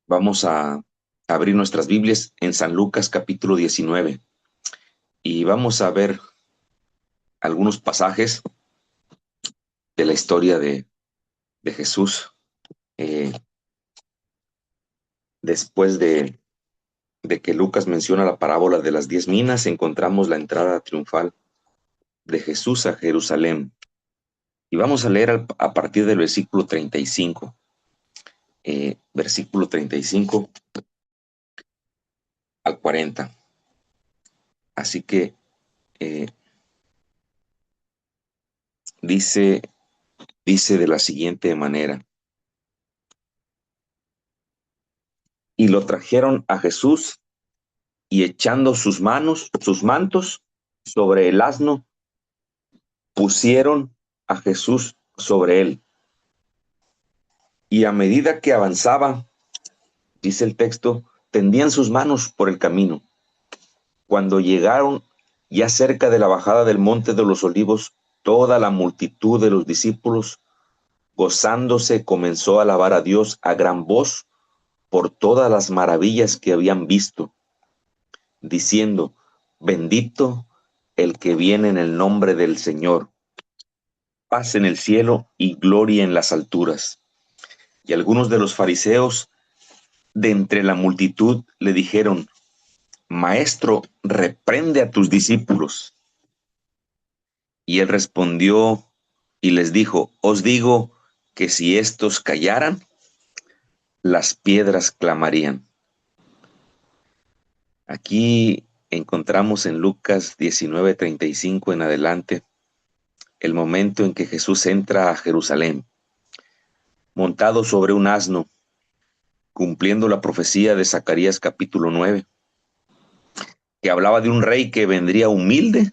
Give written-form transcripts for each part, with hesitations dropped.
Vamos a abrir nuestras Biblias en San Lucas capítulo 19 y vamos a ver algunos pasajes de la historia de Jesús. Eh, Después de que Lucas menciona la parábola de las 10 minas, encontramos la entrada triunfal de Jesús a Jerusalén. Y vamos a leer a partir del versículo 35. Versículo 35 al 40. Así que eh, dice, dice de la siguiente manera. Y lo trajeron a Jesús y echando sus mantos sobre el asno, pusieron a Jesús sobre él. Y a medida que avanzaba, dice el texto, tendían sus manos por el camino. Cuando llegaron ya cerca de la bajada del monte de los olivos, toda la multitud de los discípulos, gozándose, comenzó a alabar a Dios a gran voz por todas las maravillas que habían visto, diciendo, bendito el que viene en el nombre del Señor, paz en el cielo y gloria en las alturas. Y algunos de los fariseos de entre la multitud le dijeron, Maestro, reprende a tus discípulos. Y él respondió y les dijo, os digo que si estos callaran, las piedras clamarían. Aquí encontramos en Lucas 19:35 en adelante el momento en que Jesús entra a Jerusalén, montado sobre un asno, cumpliendo la profecía de Zacarías capítulo 9, que hablaba de un rey que vendría humilde,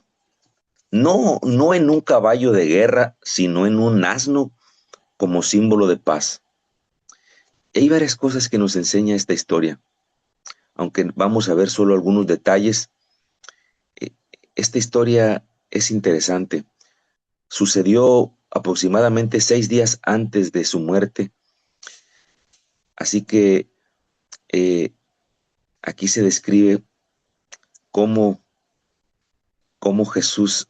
no en un caballo de guerra, sino en un asno como símbolo de paz. Y hay varias cosas que nos enseña esta historia, aunque vamos a ver solo algunos detalles. eh, Esta historia es interesante. Sucedió aproximadamente 6 días antes de su muerte, así que eh, aquí se describe cómo, cómo Jesús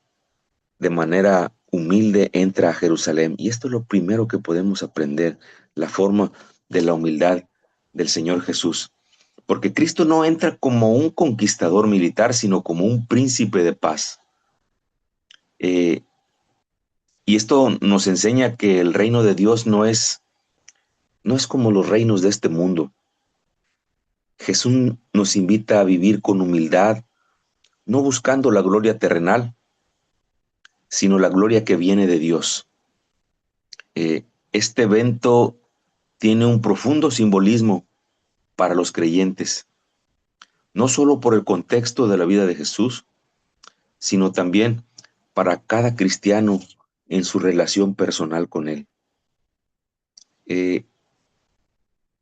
de manera humilde entra a Jerusalén. Y esto es lo primero que podemos aprender, la forma de la humildad del Señor Jesús. Porque Cristo no entra como un conquistador militar, sino como un príncipe de paz. Eh, y esto nos enseña que el reino de Dios no es como los reinos de este mundo. Jesús nos invita a vivir con humildad, no buscando la gloria terrenal, sino la gloria que viene de Dios. Este evento tiene un profundo simbolismo para los creyentes, no solo por el contexto de la vida de Jesús, sino también para cada cristiano en su relación personal con Él.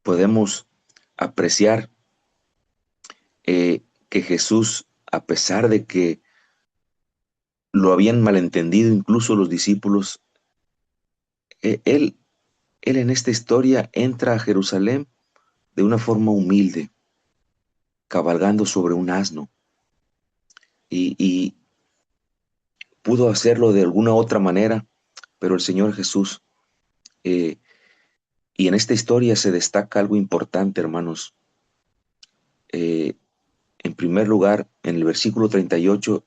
Podemos apreciar que Jesús, a pesar de que lo habían malentendido incluso los discípulos, él, él en esta historia entra a Jerusalén de una forma humilde, cabalgando sobre un asno, y pudo hacerlo de alguna otra manera, pero el Señor Jesús, eh, y en esta historia se destaca algo importante, hermanos. Eh, en primer lugar, en el versículo 38,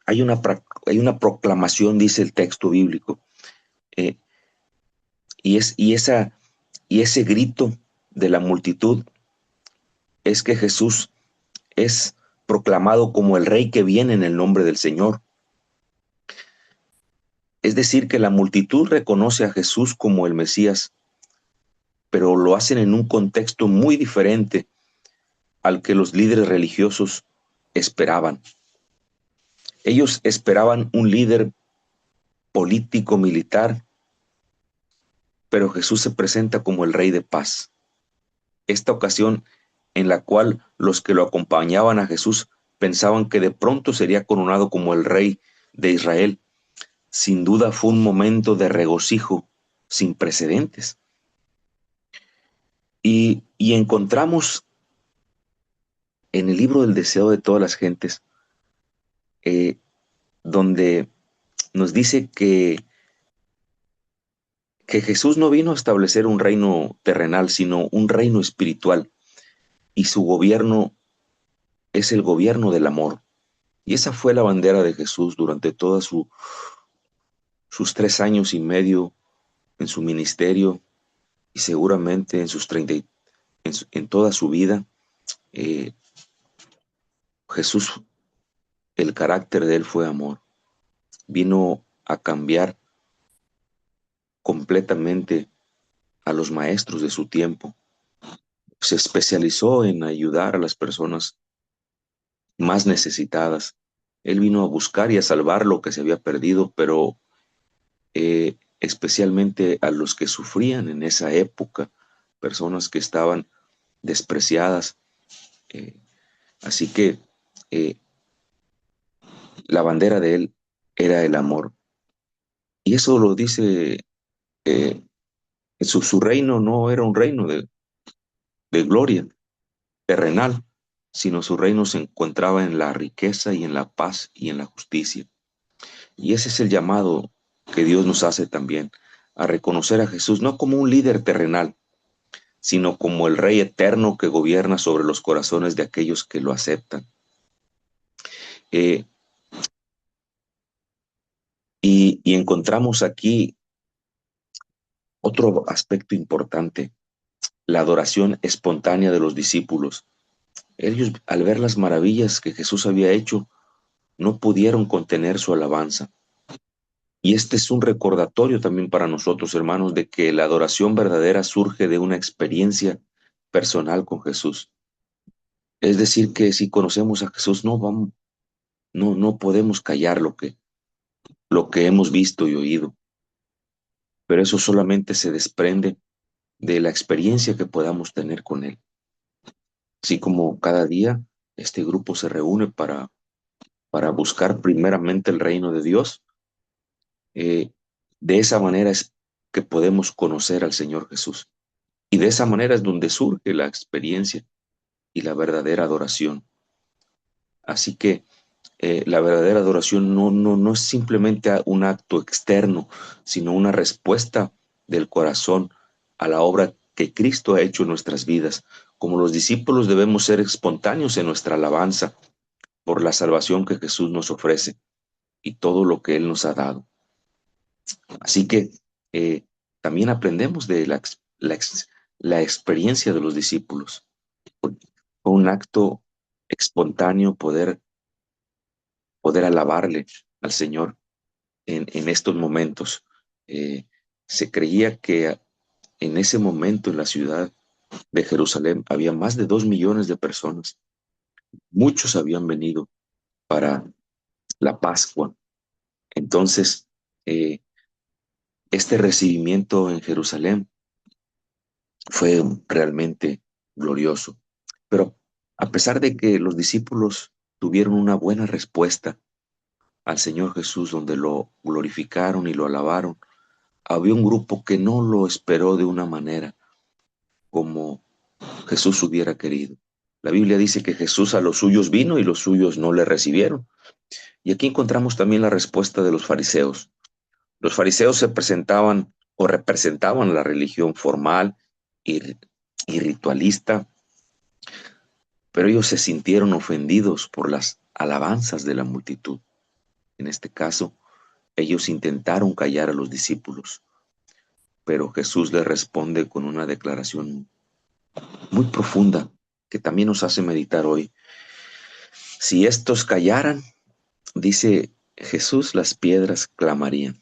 hay una proclamación, dice el texto bíblico, eh, y ese grito de la multitud es que Jesús es proclamado como el Rey que viene en el nombre del Señor. Es decir, que la multitud reconoce a Jesús como el Mesías, pero lo hacen en un contexto muy diferente al que los líderes religiosos esperaban. Ellos esperaban un líder político militar, pero Jesús se presenta como el Rey de paz. Esta ocasión en la cual los que lo acompañaban a Jesús pensaban que de pronto sería coronado como el Rey de Israel, sin duda fue un momento de regocijo sin precedentes. Y Y encontramos en el libro del deseo de todas las gentes, eh, donde nos dice que Jesús no vino a establecer un reino terrenal, sino un reino espiritual, y su gobierno es el gobierno del amor. Y esa fue la bandera de Jesús durante todos sus 3 años y medio en su ministerio, y seguramente en sus 30, en toda su vida. eh, Jesús, el carácter de él fue amor. Vino a cambiar completamente a los maestros de su tiempo. Se especializó en ayudar a las personas más necesitadas. Él vino a buscar y a salvar lo que se había perdido, pero especialmente a los que sufrían en esa época, personas que estaban despreciadas. Eh, Así que eh, la bandera de él era el amor. Y eso lo dice, eh, su reino no era un reino de gloria terrenal, sino su reino se encontraba en la riqueza y en la paz y en la justicia. Y ese es el llamado que Dios nos hace también, a reconocer a Jesús no como un líder terrenal, sino como el Rey eterno que gobierna sobre los corazones de aquellos que lo aceptan. Eh, y encontramos aquí otro aspecto importante, la adoración espontánea de los discípulos. Ellos, al ver las maravillas que Jesús había hecho, no pudieron contener su alabanza. Y este es un recordatorio también para nosotros, hermanos, de que la adoración verdadera surge de una experiencia personal con Jesús. Es decir, que si conocemos a Jesús, no podemos callar lo que hemos visto y oído, pero eso solamente se desprende de la experiencia que podamos tener con Él. Así como cada día este grupo se reúne para buscar primeramente el reino de Dios, eh, de esa manera es que podemos conocer al Señor Jesús. Y de esa manera es donde surge la experiencia y la verdadera adoración. Así que la verdadera adoración no es simplemente un acto externo, sino una respuesta del corazón a la obra que Cristo ha hecho en nuestras vidas. Como los discípulos debemos ser espontáneos en nuestra alabanza por la salvación que Jesús nos ofrece y todo lo que Él nos ha dado. Así que eh, también aprendemos de la experiencia de los discípulos. Fue un acto espontáneo poder alabarle al Señor en estos momentos. Eh, Se creía que en ese momento en la ciudad de Jerusalén había más de 2 millones de personas. Muchos habían venido para la Pascua. Entonces, eh, este recibimiento en Jerusalén fue realmente glorioso. Pero a pesar de que los discípulos tuvieron una buena respuesta al Señor Jesús, donde lo glorificaron y lo alabaron, había un grupo que no lo esperó de una manera como Jesús hubiera querido. La Biblia dice que Jesús a los suyos vino y los suyos no le recibieron. Y aquí encontramos también la respuesta de los fariseos. Los fariseos se presentaban o representaban la religión formal y, y ritualista, pero ellos se sintieron ofendidos por las alabanzas de la multitud. En este caso, ellos intentaron callar a los discípulos, pero Jesús les responde con una declaración muy profunda que también nos hace meditar hoy. Si estos callaran, dice Jesús, las piedras clamarían.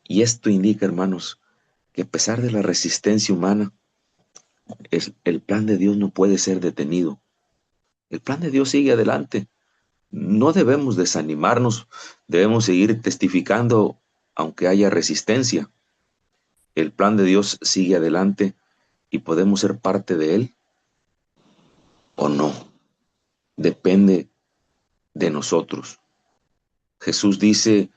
Y esto indica, hermanos, que a pesar de la resistencia humana, el plan de Dios no puede ser detenido. El plan de Dios sigue adelante. No debemos desanimarnos, debemos seguir testificando aunque haya resistencia. El plan de Dios sigue adelante y podemos ser parte de él o no. Depende de nosotros. Jesús dice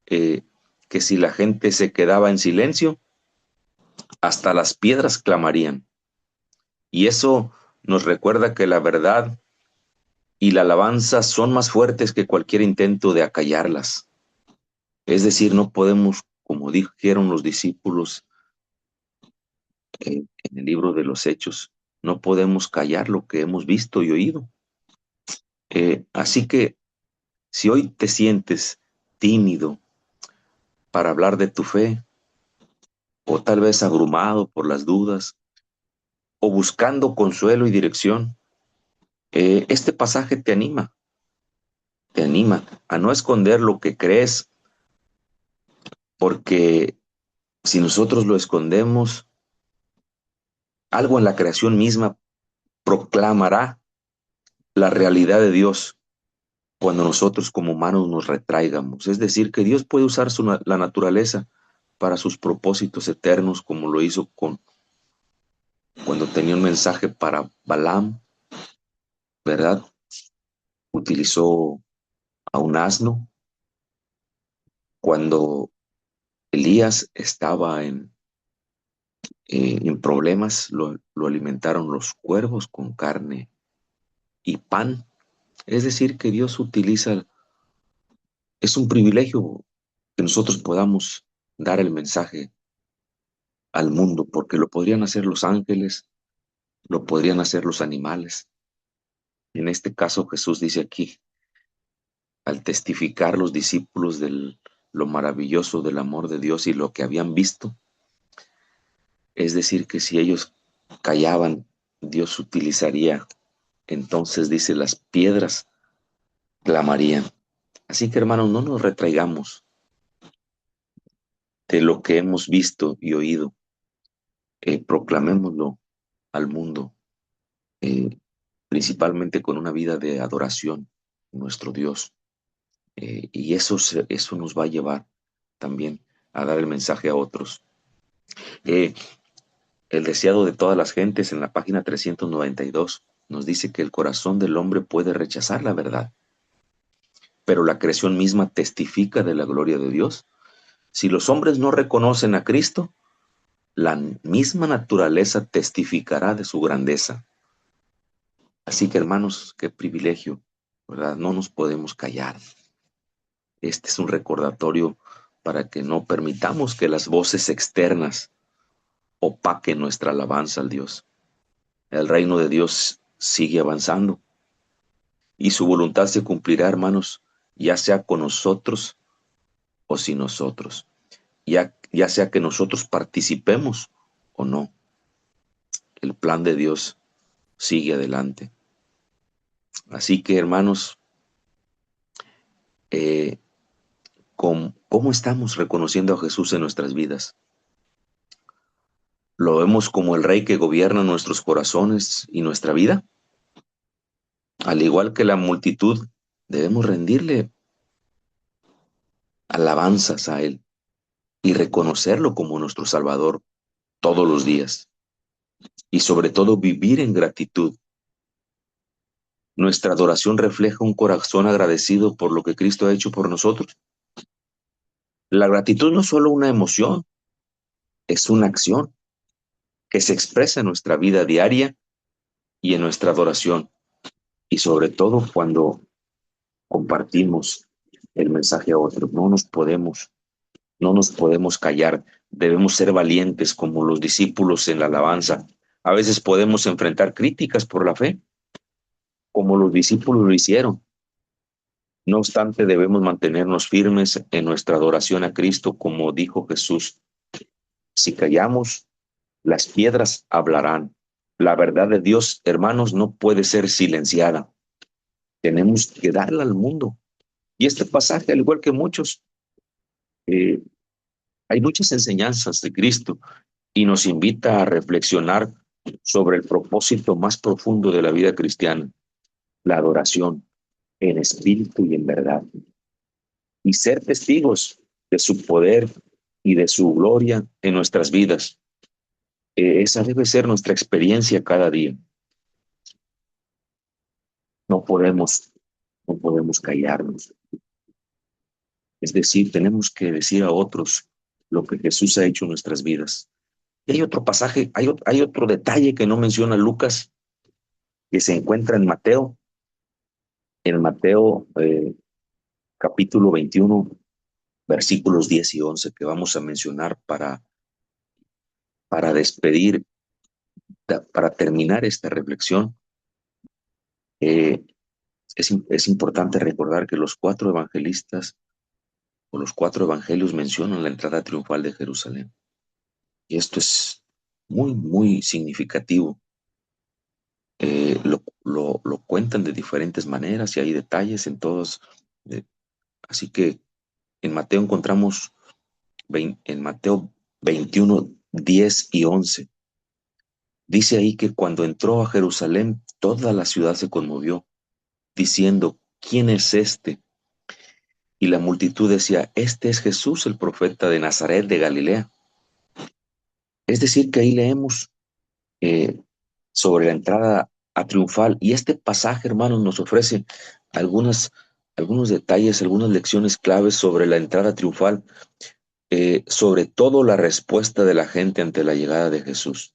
eh, que si la gente se quedaba en silencio, hasta las piedras clamarían. Y eso nos recuerda que la verdad y la alabanza son más fuertes que cualquier intento de acallarlas. Es decir, no podemos, como dijeron los discípulos en el libro de los Hechos, no podemos callar lo que hemos visto y oído. Así que si hoy te sientes tímido para hablar de tu fe, o tal vez abrumado por las dudas, o buscando consuelo y dirección, este pasaje te anima a no esconder lo que crees, porque si nosotros lo escondemos, algo en la creación misma proclamará la realidad de Dios cuando nosotros como humanos nos retraigamos. Es decir, que Dios puede usar la naturaleza para sus propósitos eternos, como lo hizo cuando tenía un mensaje para Balaam, ¿verdad? Utilizó a un asno. Cuando Elías estaba en problemas, lo alimentaron los cuervos con carne y pan. Es decir, que Dios utiliza, es un privilegio que nosotros podamos dar el mensaje al mundo, porque lo podrían hacer los ángeles, lo podrían hacer los animales. En este caso, Jesús dice aquí, al testificar los discípulos de lo maravilloso del amor de Dios y lo que habían visto, es decir, que si ellos callaban, Dios utilizaría, entonces dice, las piedras clamarían. Así que hermanos, no nos retraigamos de lo que hemos visto y oído, proclamémoslo al mundo, eh, principalmente con una vida de adoración a nuestro Dios. Y eso nos va a llevar también a dar el mensaje a otros. Eh, el deseado de todas las gentes en la página 392 nos dice que el corazón del hombre puede rechazar la verdad, pero la creación misma testifica de la gloria de Dios. Si los hombres no reconocen a Cristo, la misma naturaleza testificará de su grandeza. Así que hermanos, qué privilegio, ¿verdad? No nos podemos callar. Este es un recordatorio para que no permitamos que las voces externas opaquen nuestra alabanza al Dios. El reino de Dios sigue avanzando y su voluntad se cumplirá, hermanos, ya sea con nosotros o sin nosotros, ya sea que nosotros participemos o no. El plan de Dios sigue adelante. Así que, hermanos, eh, ¿cómo estamos reconociendo a Jesús en nuestras vidas? ¿Lo vemos como el Rey que gobierna nuestros corazones y nuestra vida? Al igual que la multitud, debemos rendirle alabanzas a Él y reconocerlo como nuestro Salvador todos los días. Y sobre todo vivir en gratitud. Nuestra adoración refleja un corazón agradecido por lo que Cristo ha hecho por nosotros. La gratitud no es solo una emoción, es una acción que se expresa en nuestra vida diaria y en nuestra adoración. Y sobre todo cuando compartimos el mensaje a otros. No nos podemos callar. Debemos ser valientes como los discípulos en la alabanza. A veces podemos enfrentar críticas por la fe, como los discípulos lo hicieron. No obstante, debemos mantenernos firmes en nuestra adoración a Cristo, como dijo Jesús. Si callamos, las piedras hablarán. La verdad de Dios, hermanos, no puede ser silenciada. Tenemos que darla al mundo. Y este pasaje, al igual que muchos, eh, hay muchas enseñanzas de Cristo y nos invita a reflexionar sobre el propósito más profundo de la vida cristiana, la adoración en espíritu y en verdad, y ser testigos de su poder y de su gloria en nuestras vidas. Esa debe ser nuestra experiencia cada día. No podemos, no podemos callarnos. Es decir, tenemos que decir a otros lo que Jesús ha hecho en nuestras vidas. Y hay otro pasaje, hay otro detalle que no menciona Lucas, que se encuentra en Mateo capítulo 21, versículos 10 y 11, que vamos a mencionar para despedir, para terminar esta reflexión. Eh, es importante recordar que los cuatro evangelistas o los cuatro evangelios mencionan la entrada triunfal de Jerusalén. Y esto es muy, muy significativo. Lo cuentan de diferentes maneras y hay detalles en todos. eh, Así que en Mateo encontramos, en Mateo 21, 10 y 11, dice ahí que cuando entró a Jerusalén, toda la ciudad se conmovió, diciendo, ¿quién es este? Y la multitud decía, este es Jesús, el profeta de Nazaret de Galilea. Es decir, que ahí leemos eh, sobre la entrada a triunfal. Y este pasaje, hermanos, nos ofrece algunas, algunos detalles, algunas lecciones claves sobre la entrada triunfal, sobre todo la respuesta de la gente ante la llegada de Jesús.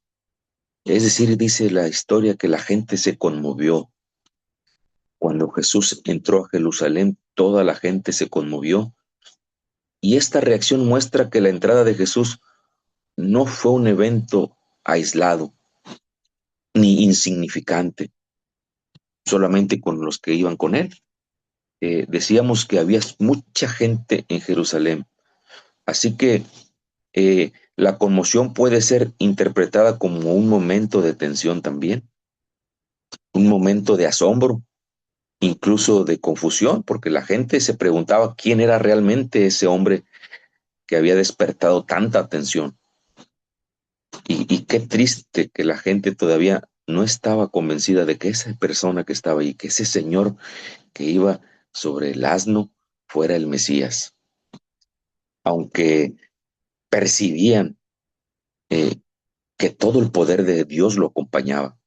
Es decir, dice la historia que la gente se conmovió. Cuando Jesús entró a Jerusalén, toda la gente se conmovió. Y esta reacción muestra que la entrada de Jesús no fue un evento aislado ni insignificante, solamente con los que iban con él. Decíamos que había mucha gente en Jerusalén. Así que la conmoción puede ser interpretada como un momento de tensión también, un momento de asombro, incluso de confusión, porque la gente se preguntaba quién era realmente ese hombre que había despertado tanta atención. Y qué triste que la gente todavía no estaba convencida de que esa persona que estaba ahí, que ese señor que iba sobre el asno, fuera el Mesías. Aunque percibían eh, que todo el poder de Dios lo acompañaba.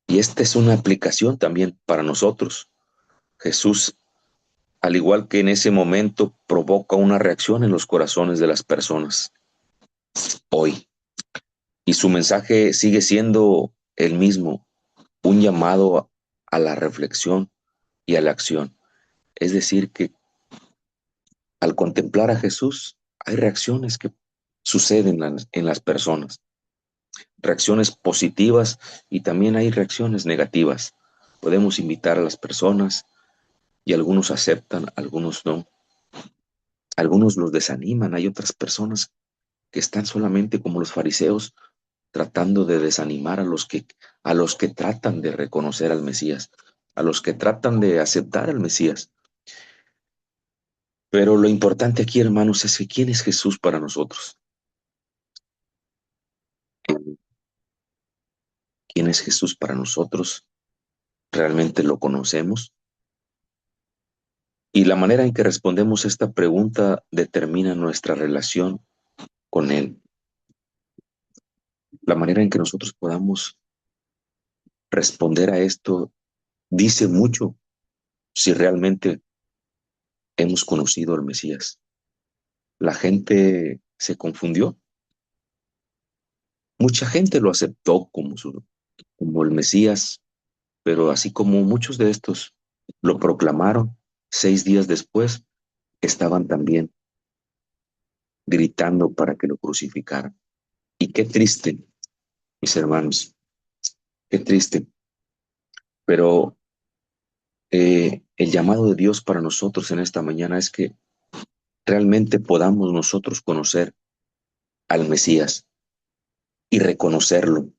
Y esta es una aplicación también para nosotros. Jesús, al igual que en ese momento, provoca una reacción en los corazones de las personas hoy. Y su mensaje sigue siendo el mismo, un llamado a la reflexión y a la acción. Es decir, que al contemplar a Jesús, hay reacciones que suceden en las personas, reacciones positivas y también hay reacciones negativas. Podemos invitar a las personas y algunos aceptan, algunos no. Algunos los desaniman, hay otras personas que están solamente como los fariseos tratando de desanimar a los que tratan de reconocer al Mesías, a los que tratan de aceptar al Mesías. Pero lo importante aquí, hermanos, es que ¿quién es Jesús para nosotros? ¿Quién es Jesús para nosotros? ¿Realmente lo conocemos? Y la manera en que respondemos esta pregunta determina nuestra relación con Él. La manera en que nosotros podamos responder a esto dice mucho si realmente hemos conocido al Mesías. La gente se confundió. Mucha gente lo aceptó como el Mesías, pero así como muchos de estos lo proclamaron, 6 días después estaban también gritando para que lo crucificaran. Y qué triste, mis hermanos, qué triste. Pero el llamado de Dios para nosotros en esta mañana es que realmente podamos nosotros conocer al Mesías y reconocerlo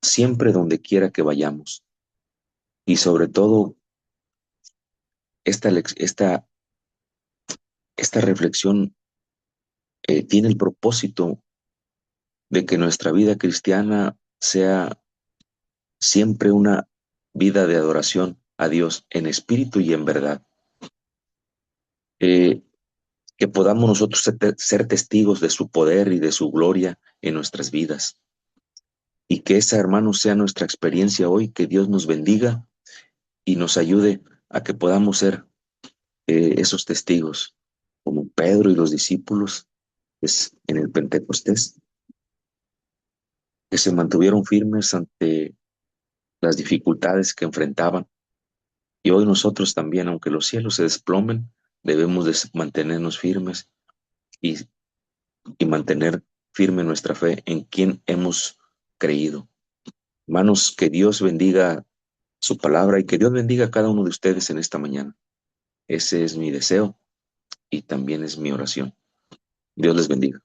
siempre donde quiera que vayamos. Y sobre todo, esta, lex- esta, esta reflexión tiene el propósito de que nuestra vida cristiana sea siempre una vida de adoración a Dios en espíritu y en verdad. Eh, que podamos nosotros ser testigos de su poder y de su gloria en nuestras vidas. Y que esa, hermano, sea nuestra experiencia hoy, que Dios nos bendiga y nos ayude a que podamos ser esos testigos, como Pedro y los discípulos, pues, en el Pentecostés. que se mantuvieron firmes ante las dificultades que enfrentaban. Y hoy nosotros también, aunque los cielos se desplomen, debemos de mantenernos firmes y, y mantener firme nuestra fe en quien hemos creído. Hermanos, que Dios bendiga su palabra y que Dios bendiga a cada uno de ustedes en esta mañana. Ese es mi deseo y también es mi oración. Dios les bendiga.